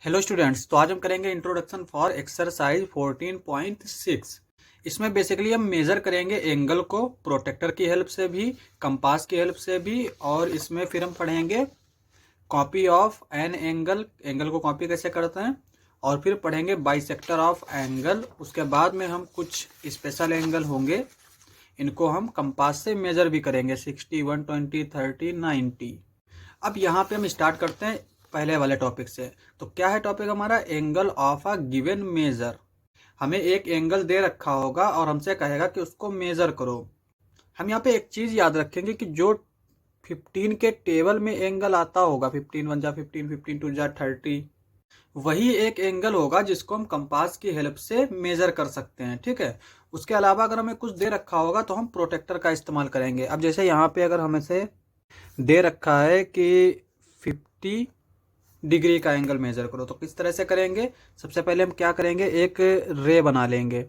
Hello students, तो आज हम करेंगे इंट्रोडक्शन फॉर एक्सरसाइज 14.6। इसमें बेसिकली हम मेज़र करेंगे एंगल को प्रोटेक्टर की हेल्प से भी, कंपास की हेल्प से भी, और इसमें फिर हम पढ़ेंगे copy of an angle, angle को कॉपी कैसे करते हैं, और फिर पढ़ेंगे बाइसेक्टर ऑफ एंगल। उसके बाद में हम कुछ स्पेशल एंगल होंगे, इनको हम कंपास से मेज़र भी करेंगे 60, 120, 30, 90। अब यहाँ पे हम स्टार्ट करते हैं पहले वाले टॉपिक से। तो क्या है टॉपिक हमारा? Angle of a given measure. हमें एक एंगल दे रखा होगा और हमसे कहेगा कि उसको मेजर करो। हम यहाँ पे एक चीज याद रखेंगे कि जो 15 के टेबल में एंगल आता होगा, 15 1 जा 15, 15 2 जा 30, वही एक एंगल होगा जिसको हम कंपास की हेल्प से मेजर कर सकते हैं। ठीक है। उसके अलावा अगर हमें कुछ दे रखा होगा तो हम प्रोटेक्टर का इस्तेमाल करेंगे। अब जैसे यहाँ पे अगर हमें से दे रखा है कि 50 डिग्री का एंगल मेजर करो, तो किस तरह से करेंगे? सबसे पहले हम क्या करेंगे, एक रे बना लेंगे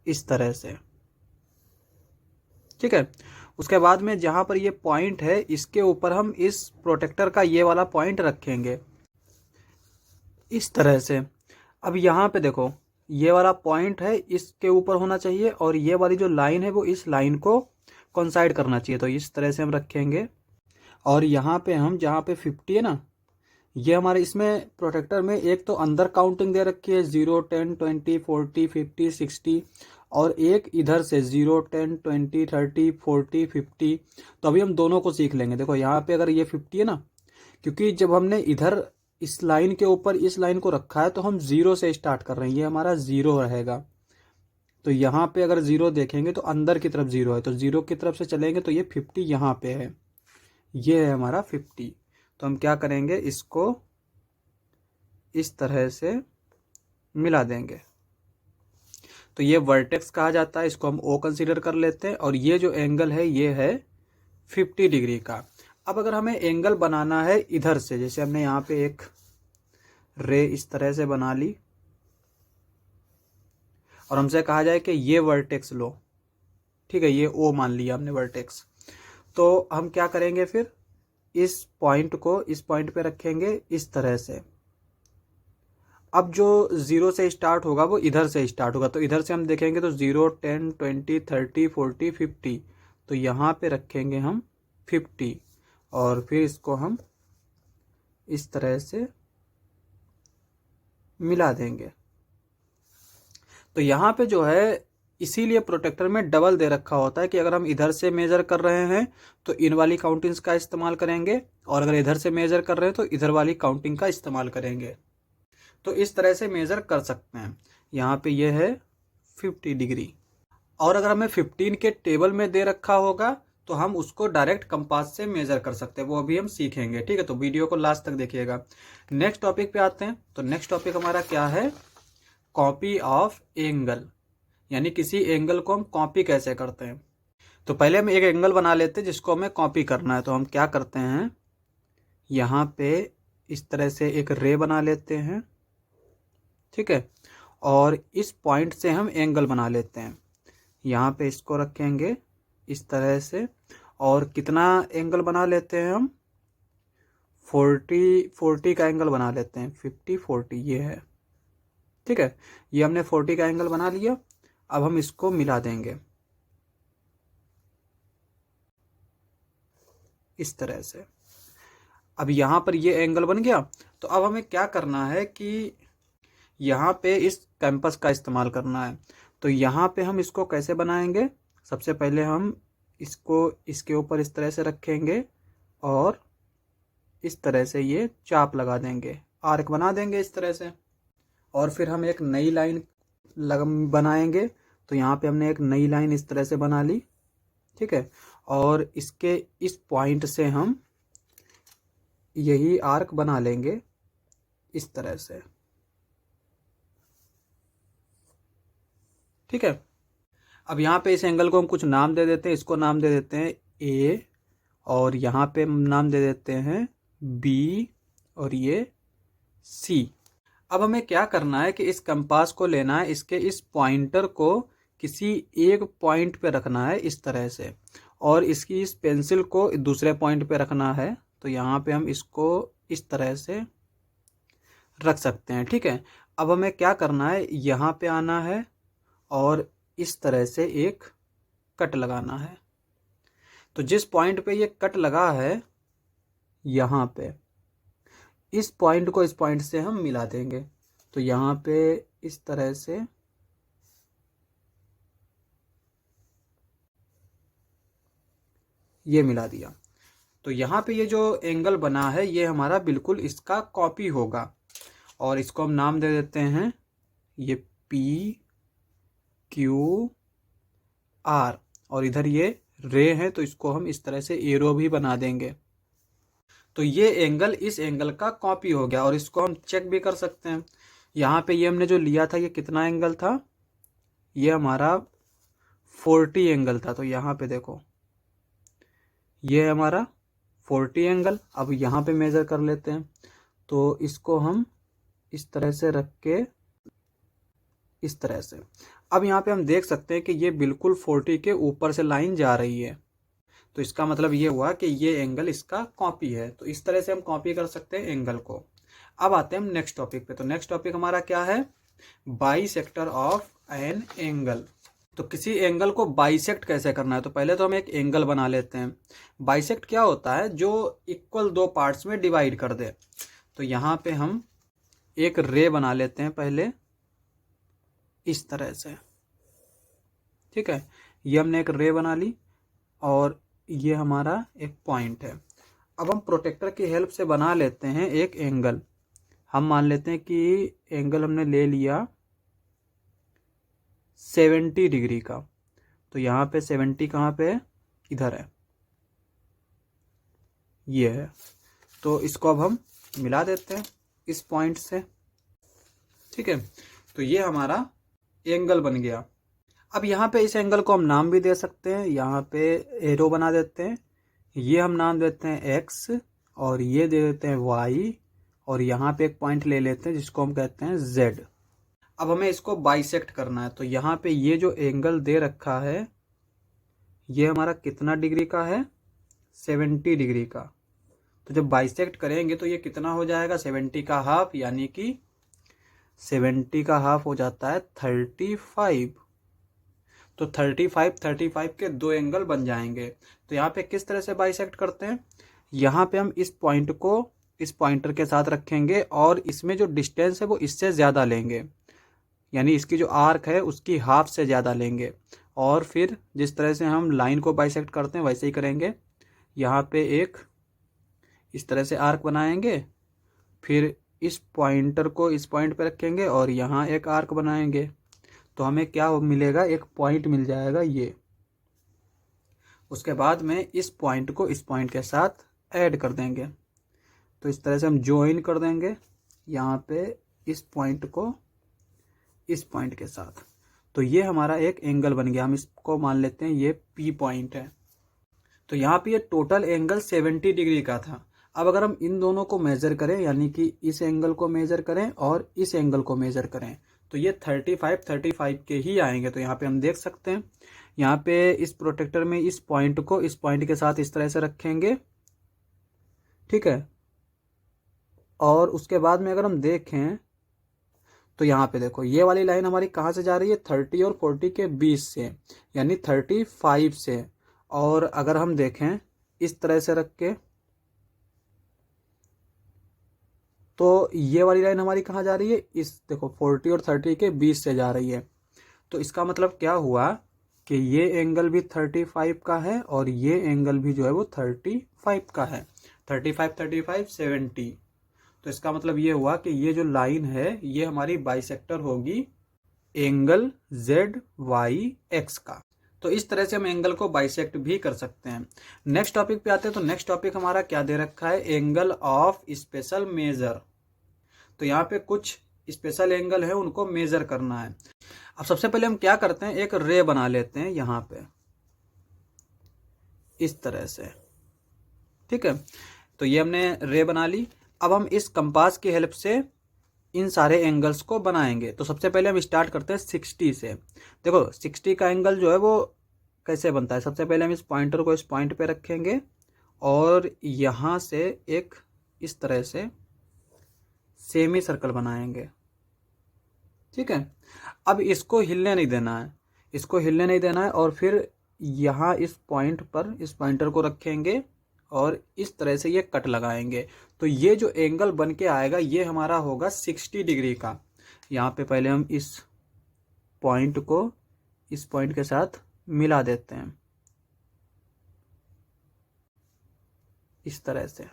इस तरह से। ठीक है। उसके बाद में जहां पर ये पॉइंट है, इसके ऊपर हम इस प्रोटेक्टर का ये वाला पॉइंट रखेंगे इस तरह से। अब यहाँ पे देखो, ये वाला पॉइंट है, इसके ऊपर होना चाहिए, और ये वाली जो लाइन है वो इस लाइन को कोइंसाइड करना चाहिए। तो इस तरह से हम रखेंगे। और यहाँ पे हम जहाँ पे 50 है ना, ये हमारे इसमें प्रोटेक्टर में एक तो अंदर काउंटिंग दे रखी है 0, 10, 20, 40, 50, 60, और एक इधर से 0, 10, 20, 30, 40, 50। तो अभी हम दोनों को सीख लेंगे। देखो यहाँ पे अगर ये 50 है ना, क्योंकि जब हमने इधर इस लाइन के ऊपर इस लाइन को रखा है तो हम 0 से स्टार्ट कर रहे हैं, ये हमारा 0 रहेगा। तो यहाँ पे अगर 0 देखेंगे तो अंदर की तरफ 0 है, तो 0 की तरफ से चलेंगे तो ये 50 यहाँ पे है, ये है हमारा 50। तो हम क्या करेंगे, इसको इस तरह से मिला देंगे। तो ये वर्टेक्स कहा जाता है, इसको हम ओ कंसीडर कर लेते हैं। और ये जो एंगल है ये है 50 डिग्री का। अब अगर हमें एंगल बनाना है इधर से, जैसे हमने यहाँ पे एक रे इस तरह से बना ली और हमसे कहा जाए कि ये वर्टेक्स लो। ठीक है, ये ओ मान लिया हमने वर्टेक्स। तो हम क्या करेंगे, फिर इस पॉइंट को इस पॉइंट पे रखेंगे इस तरह से। अब जो 0 से स्टार्ट होगा वो इधर से स्टार्ट होगा, तो इधर से हम देखेंगे तो 0, 10, 20, 30, 40, 50। तो यहाँ पे रखेंगे हम 50, और फिर इसको हम इस तरह से मिला देंगे। तो यहाँ पे जो है, इसीलिए प्रोटेक्टर में डबल दे रखा होता है कि अगर हम इधर से मेजर कर रहे हैं तो इन वाली काउंटिंग्स का इस्तेमाल करेंगे, और अगर इधर से मेजर कर रहे हैं तो इधर वाली काउंटिंग का इस्तेमाल करेंगे। तो इस तरह से मेजर कर सकते हैं। यहाँ पे ये है 50 डिग्री। और अगर हमें 15 के टेबल में दे रखा होगा तो हम उसको डायरेक्ट कंपास से मेजर कर सकते हैं, वो अभी हम सीखेंगे। ठीक है, तो वीडियो को लास्ट तक देखिएगा। नेक्स्ट टॉपिक पे आते हैं। तो नेक्स्ट टॉपिक हमारा क्या है? कॉपी ऑफ एंगल, यानी किसी एंगल को हम कॉपी कैसे करते हैं। तो पहले हम एक एंगल बना लेते हैं जिसको हमें कॉपी करना है। तो हम क्या करते हैं, यहाँ पे इस तरह से एक रे बना लेते हैं। ठीक है। और इस पॉइंट से हम एंगल बना लेते हैं। यहाँ पे इसको रखेंगे इस तरह से, और कितना एंगल बना लेते हैं हम? 40 का एंगल बना लेते हैं। 50, 40 ये है। ठीक है, ये हमने 40 का एंगल बना लिया। अब हम इसको मिला देंगे इस तरह से। अब यहाँ पर ये एंगल बन गया। तो अब हमें क्या करना है कि यहाँ पे इस कैंपस का इस्तेमाल करना है। तो यहाँ पे हम इसको कैसे बनाएंगे? सबसे पहले हम इसको इसके ऊपर इस तरह से रखेंगे और इस तरह से ये चाप लगा देंगे, आर्क बना देंगे इस तरह से। और फिर हम एक नई लाइन बनाएंगे। तो यहाँ पे हमने एक नई लाइन इस तरह से बना ली। ठीक है। और इसके इस पॉइंट से हम यही आर्क बना लेंगे इस तरह से। ठीक है। अब यहाँ पे इस एंगल को हम कुछ नाम दे देते हैं। इसको नाम दे देते हैं ए, और यहाँ पे नाम दे देते हैं बी, और ये सी। अब हमें क्या करना है कि इस कंपास को लेना है, इसके इस पॉइंटर को किसी एक पॉइंट पे रखना है इस तरह से, और इसकी इस पेंसिल को दूसरे पॉइंट पे रखना है। तो यहाँ पे हम इसको इस तरह से रख सकते हैं। ठीक है, अब हमें क्या करना है, यहाँ पे आना है और इस तरह से एक कट लगाना है। तो जिस पॉइंट पे ये कट लगा है यहाँ पे, इस पॉइंट को इस पॉइंट से हम मिला देंगे। तो यहाँ पे इस तरह से ये मिला दिया। तो यहाँ पे ये जो एंगल बना है ये हमारा बिल्कुल इसका कॉपी होगा, और इसको हम नाम दे देते हैं ये PQR, और इधर ये रे है तो इसको हम इस तरह से एरो भी बना देंगे। तो ये एंगल इस एंगल का कॉपी हो गया, और इसको हम चेक भी कर सकते हैं। यहाँ पे ये हमने जो लिया था ये कितना एंगल था, ये हमारा 40 एंगल था। तो यहाँ पे देखो ये है हमारा 40 एंगल। अब यहाँ पे मेज़र कर लेते हैं। तो इसको हम इस तरह से रख के इस तरह से, अब यहाँ पे हम देख सकते हैं कि ये बिल्कुल 40 के ऊपर से लाइन जा रही है। तो इसका मतलब ये हुआ कि ये एंगल इसका कॉपी है। तो इस तरह से हम कॉपी कर सकते हैं एंगल को। अब आते हैं हम नेक्स्ट टॉपिक पे। तो नेक्स्ट टॉपिक हमारा क्या है, बाइसेक्टर ऑफ एन एंगल। तो किसी एंगल को बाइसेक्ट कैसे करना है, तो पहले तो हम एक एंगल बना लेते हैं। बाइसेक्ट क्या होता है, जो इक्वल दो पार्ट्स में डिवाइड कर दे। तो यहाँ पे हम एक रे बना लेते हैं पहले इस तरह से। ठीक है, ये हमने एक रे बना ली और ये हमारा एक पॉइंट है। अब हम प्रोटेक्टर की हेल्प से बना लेते हैं एक एंगल। हम मान लेते हैं कि एंगल हमने ले लिया 70 डिग्री का। तो यहाँ पे 70 कहाँ पे है, इधर है, ये है। तो इसको अब हम मिला देते हैं इस पॉइंट से। ठीक है, तो ये हमारा एंगल बन गया। अब यहाँ पे इस एंगल को हम नाम भी दे सकते हैं। यहाँ पे एरो बना देते हैं, ये हम नाम देते हैं x, और ये दे देते हैं y, और यहाँ पे एक पॉइंट ले लेते हैं जिसको हम कहते हैं z। अब हमें इसको बाइसेक्ट करना है। तो यहाँ पे ये जो एंगल दे रखा है ये हमारा कितना डिग्री का है, 70 डिग्री का। तो जब बाइसेक्ट करेंगे तो ये कितना हो जाएगा, 70 का हाफ, यानी कि 70 का हाफ हो जाता है 35। तो 35 के दो एंगल बन जाएंगे। तो यहाँ पे किस तरह से बाइसेक्ट करते हैं, यहाँ पे हम इस पॉइंट को इस पॉइंटर के साथ रखेंगे और इसमें जो डिस्टेंस है वो इससे ज़्यादा लेंगे, यानी इसकी जो आर्क है उसकी हाफ से ज़्यादा लेंगे। और फिर जिस तरह से हम लाइन को बाइसेक्ट करते हैं वैसे ही करेंगे। यहाँ पे एक इस तरह से आर्क बनाएंगे, फिर इस पॉइंटर को इस पॉइंट पे रखेंगे और यहाँ एक आर्क बनाएंगे। तो हमें क्या मिलेगा, एक पॉइंट मिल जाएगा ये। उसके बाद में इस पॉइंट को इस पॉइंट के साथ ऐड कर देंगे। तो इस तरह से हम ज्वाइन कर देंगे यहाँ पे इस पॉइंट को इस पॉइंट के साथ। तो ये हमारा एक एंगल बन गया। हम इसको मान लेते हैं ये P पॉइंट है। तो यहाँ पे ये टोटल एंगल 70 डिग्री का था। अब अगर हम इन दोनों को मेज़र करें, यानी कि इस एंगल को मेज़र करें और इस एंगल को मेज़र करें, तो ये 35 के ही आएंगे। तो यहाँ पे हम देख सकते हैं, यहाँ पे इस प्रोटेक्टर में इस पॉइंट को इस पॉइंट के साथ इस तरह से रखेंगे। ठीक है, और उसके बाद में अगर हम देखें तो यहाँ पे देखो ये वाली लाइन हमारी कहाँ से जा रही है, 30 और 40 के बीच से, यानी 35 से। और अगर हम देखें इस तरह से रख के, तो ये वाली लाइन हमारी कहाँ जा रही है, इस देखो 40 और 30 के बीच से जा रही है। तो इसका मतलब क्या हुआ कि ये एंगल भी 35 का है और ये एंगल भी जो है वो 35 का है। 35 70। तो इसका मतलब ये हुआ कि ये जो लाइन है ये हमारी बाइसेक्टर होगी एंगल ZYX का। तो इस तरह से हम एंगल को बाइसेक्ट भी कर सकते हैं। नेक्स्ट टॉपिक पे आते हैं। तो नेक्स्ट टॉपिक हमारा क्या दे रखा है, एंगल ऑफ स्पेशल मेजर। तो यहाँ पे कुछ स्पेशल एंगल है, उनको मेजर करना है। अब सबसे पहले हम क्या करते हैं, एक रे बना लेते हैं यहाँ पे इस तरह से। ठीक है, तो ये हमने रे बना ली। अब हम इस कंपास की हेल्प से इन सारे एंगल्स को बनाएंगे। तो सबसे पहले हम स्टार्ट करते हैं 60 से। देखो 60 का एंगल जो है वो कैसे बनता है, सबसे पहले हम इस पॉइंटर को इस पॉइंट पे रखेंगे और यहाँ से एक इस तरह से सेमी सर्कल बनाएंगे। ठीक है, अब इसको हिलने नहीं देना है, इसको हिलने नहीं देना है। और फिर यहाँ इस पॉइंट पर इस पॉइंटर को रखेंगे और इस तरह से ये कट लगाएंगे। तो ये जो एंगल बन के आएगा ये हमारा होगा 60 डिग्री का। यहाँ पे पहले हम इस पॉइंट को इस पॉइंट के साथ मिला देते हैं इस तरह से।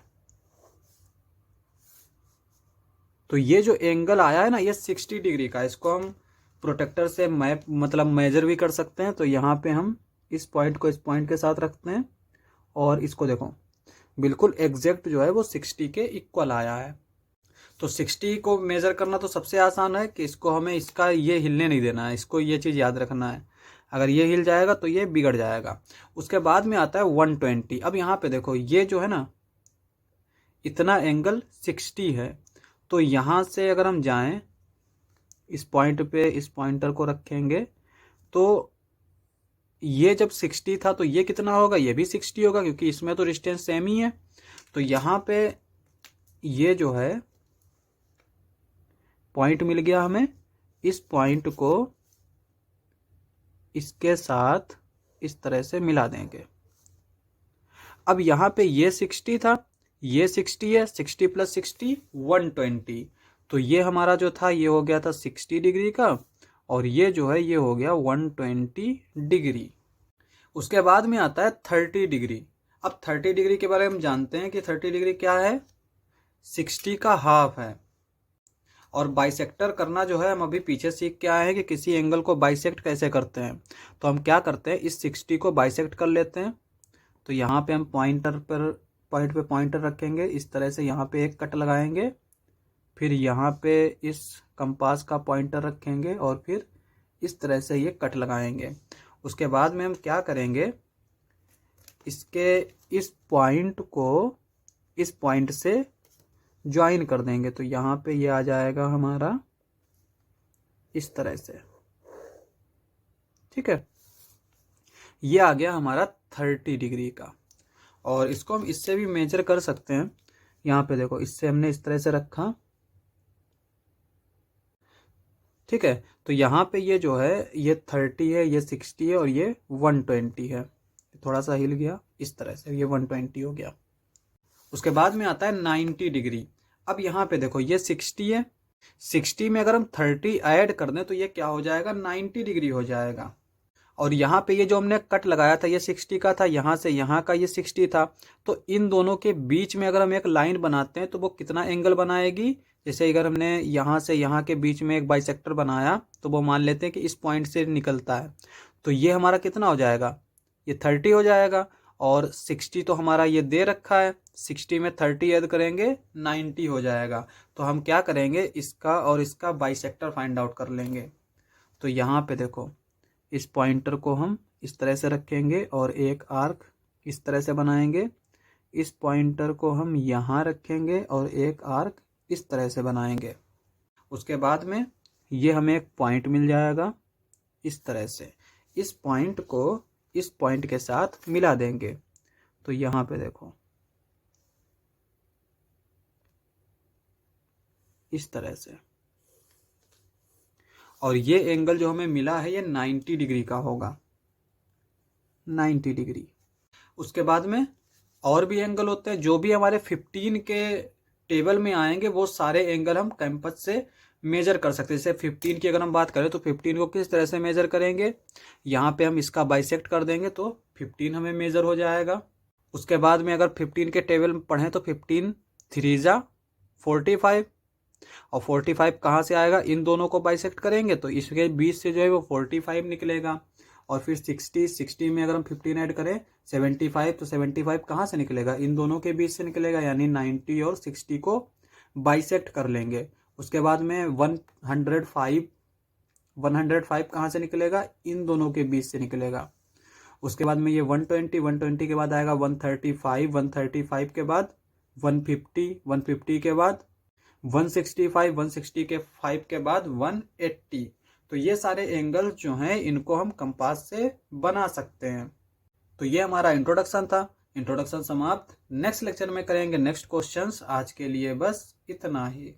तो ये जो एंगल आया है ना ये 60 डिग्री का, इसको हम प्रोटेक्टर से मैप मतलब मेजर भी कर सकते हैं। तो यहाँ पे हम इस पॉइंट को इस पॉइंट के साथ रखते हैं और इसको देखो बिल्कुल एग्जैक्ट जो है वो 60 के इक्वल आया है। तो 60 को मेजर करना तो सबसे आसान है कि इसको हमें इसका ये हिलने नहीं देना है, इसको ये चीज़ याद रखना है। अगर ये हिल जाएगा तो ये बिगड़ जाएगा। उसके बाद में आता है 120। अब यहाँ पे देखो ये जो है ना इतना एंगल 60 है। तो यहाँ से अगर हम जाएं इस पॉइंट पे इस पॉइंटर को रखेंगे तो ये जब 60 था तो ये कितना होगा, ये भी 60 होगा क्योंकि इसमें तो डिस्टेंस सेम ही है। तो यहाँ पे ये जो है पॉइंट मिल गया हमें, इस पॉइंट को इसके साथ इस तरह से मिला देंगे। अब यहाँ पे ये 60 था, ये 60 है, 60 + 60 120। तो ये हमारा जो था ये हो गया था 60 डिग्री का और ये जो है ये हो गया 120 डिग्री। उसके बाद में आता है 30 डिग्री। अब 30 डिग्री के बारे में हम जानते हैं कि 30 डिग्री क्या है, 60 का हाफ है। और बाइसेक्टर करना जो है हम अभी पीछे सीख के आए हैं कि किसी एंगल को बाइसेक्ट कैसे करते हैं। तो हम क्या करते हैं, इस 60 को बाइसेक्ट कर लेते हैं। तो यहाँ पे हम पॉइंट पे पॉइंटर रखेंगे इस तरह से, यहाँ पे एक कट लगाएंगे, फिर यहाँ पे इस कंपास का पॉइंटर रखेंगे और फिर इस तरह से ये कट लगाएंगे। उसके बाद में हम क्या करेंगे, इसके इस पॉइंट को इस पॉइंट से ज्वाइन कर देंगे। तो यहाँ पे ये आ जाएगा हमारा इस तरह से। ठीक है, ये आ गया हमारा 30 डिग्री का। और इसको हम इससे भी मेजर कर सकते हैं। यहाँ पे देखो इससे हमने इस तरह से रखा। ठीक है, तो यहाँ पे ये जो है ये 30 है, ये 60 है और ये 120 है। थोड़ा सा हिल गया इस तरह से, ये 120 हो गया। उसके बाद में आता है 90 डिग्री। अब यहाँ पे देखो ये 60 है, 60 में अगर हम 30 ऐड कर दें तो ये क्या हो जाएगा, 90 डिग्री हो जाएगा। और यहाँ पे ये जो हमने कट लगाया था ये 60 का था, यहाँ से यहाँ का ये 60 था। तो इन दोनों के बीच में अगर हम एक लाइन बनाते हैं तो वो कितना एंगल बनाएगी। जैसे अगर हमने यहाँ से यहाँ के बीच में एक बाइसेक्टर बनाया तो वो मान लेते हैं कि इस पॉइंट से निकलता है। तो ये हमारा कितना हो जाएगा, ये 30 हो जाएगा। और 60 तो हमारा ये दे रखा है, 60 में 30 ऐड करेंगे 90 हो जाएगा। तो हम क्या करेंगे, इसका और इसका बाइसेक्टर फाइंड आउट कर लेंगे। तो यहाँ पे देखो इस पॉइंटर को हम इस तरह से रखेंगे और एक आर्क इस तरह से बनाएंगे। इस पॉइंटर को हम यहाँ रखेंगे और एक आर्क इस तरह से बनाएंगे। उसके बाद में ये हमें एक पॉइंट मिल जाएगा इस तरह से। इस पॉइंट को इस पॉइंट के साथ मिला देंगे। तो यहाँ पे देखो इस तरह से। और ये एंगल जो हमें मिला है ये 90 डिग्री का होगा, 90 डिग्री। उसके बाद में और भी एंगल होते हैं जो भी हमारे 15 के टेबल में आएंगे, वो सारे एंगल हम कैंपस से मेजर कर सकते हैं। जैसे 15 की अगर हम बात करें तो 15 को किस तरह से मेजर करेंगे, यहाँ पे हम इसका बाइसेक्ट कर देंगे तो 15 हमें मेजर हो जाएगा। उसके बाद में अगर 15 के टेबल में पढ़ें तो 15 3 जा 45 और 45 कहाँ से आएगा, इन दोनों को बाइसेक्ट करेंगे तो इसके बीच से जो है वो 45 निकलेगा। और फिर 60 में अगर हम 15 ऐड करें 75, तो 75 कहाँ से निकलेगा, इन दोनों के बीच से निकलेगा, यानी 90 और 60 को बाइसेक्ट कर लेंगे। उसके बाद में 105 कहाँ से निकलेगा, इन दोनों के बीच से निकलेगा। उसके बाद में ये 120 के बाद आएगा 135 के बाद 150 के बाद 160 के 5 के बाद 180। तो ये सारे एंगल जो हैं इनको हम कंपास से बना सकते हैं। तो ये हमारा इंट्रोडक्शन था। इंट्रोडक्शन समाप्त। नेक्स्ट लेक्चर में करेंगे नेक्स्ट क्वेश्चंस। आज के लिए बस इतना ही।